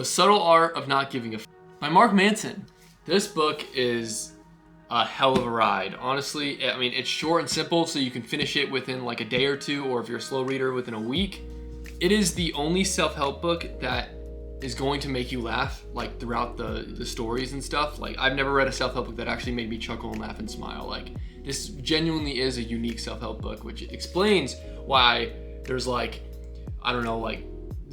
The Subtle Art of Not Giving a F by Mark Manson. This book is a hell of a ride. Honestly, I mean, it's short and simple, so you can finish it within like a day or two, or if you're a slow reader, within a week. It is the only self-help book that is going to make you laugh, like throughout the stories and stuff. Like, I've never read a self-help book that actually made me chuckle and laugh and smile. Like, this genuinely is a unique self-help book, which explains why there's like, I don't know, like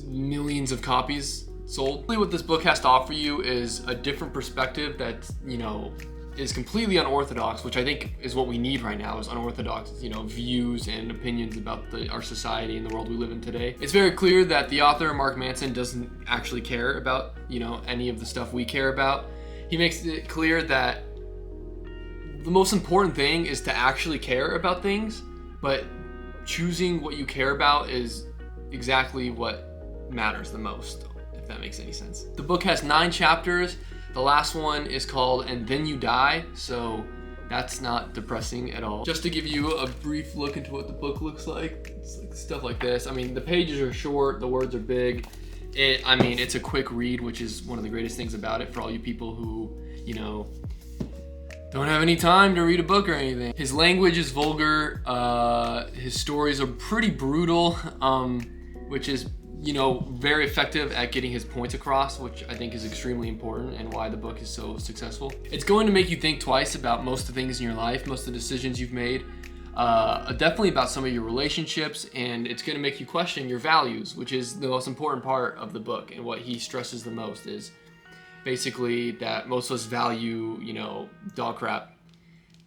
millions of copies sold. What this book has to offer you is a different perspective that, you know, is completely unorthodox, which I think is what we need right now, is unorthodox, you know, views and opinions about our society and the world we live in today. It's very clear that the author, Mark Manson, doesn't actually care about, you know, any of the stuff we care about. He makes it clear that the most important thing is to actually care about things, but choosing what you care about is exactly what matters the most, if that makes any sense. The book has 9 chapters. The last one is called And Then You Die, so that's not depressing at all. Just to give you a brief look into what the book looks like, it's like stuff like this. I mean, the pages are short, the words are big. It's a quick read, which is one of the greatest things about it for all you people who, you know, don't have any time to read a book or anything. His language is vulgar, his stories are pretty brutal, which is, you know, very effective at getting his points across, which I think is extremely important and why the book is so successful. It's going to make you think twice about most of the things in your life, most of the decisions you've made, definitely about some of your relationships, and it's going to make you question your values, which is the most important part of the book. And what he stresses the most is basically that most of us value, you know, dog crap,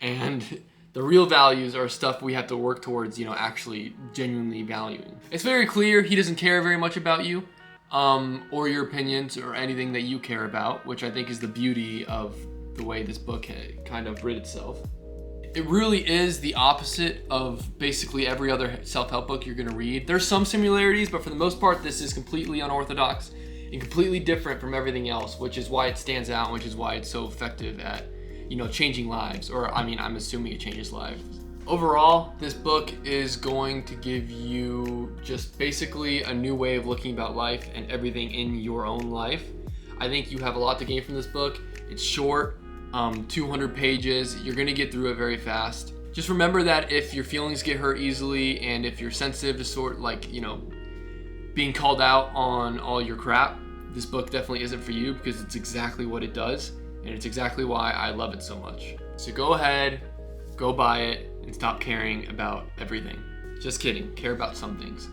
and the real values are stuff we have to work towards, you know, actually genuinely valuing. It's very clear he doesn't care very much about you, or your opinions or anything that you care about, which I think is the beauty of the way this book kind of writ itself. It really is the opposite of basically every other self-help book you're gonna read. There's some similarities, but for the most part, this is completely unorthodox and completely different from everything else, which is why it stands out, which is why it's so effective at, you know, changing lives, or I mean, I'm assuming it changes lives. Overall, this book is going to give you just basically a new way of looking about life and everything in your own life. I think you have a lot to gain from this book. It's short, 200 pages. You're gonna get through it very fast. Just remember that if your feelings get hurt easily and if you're sensitive to sort like, you know, being called out on all your crap, this book definitely isn't for you, because it's exactly what it does. And it's exactly why I love it so much. So go ahead, go buy it, and stop caring about everything. Just kidding, care about some things.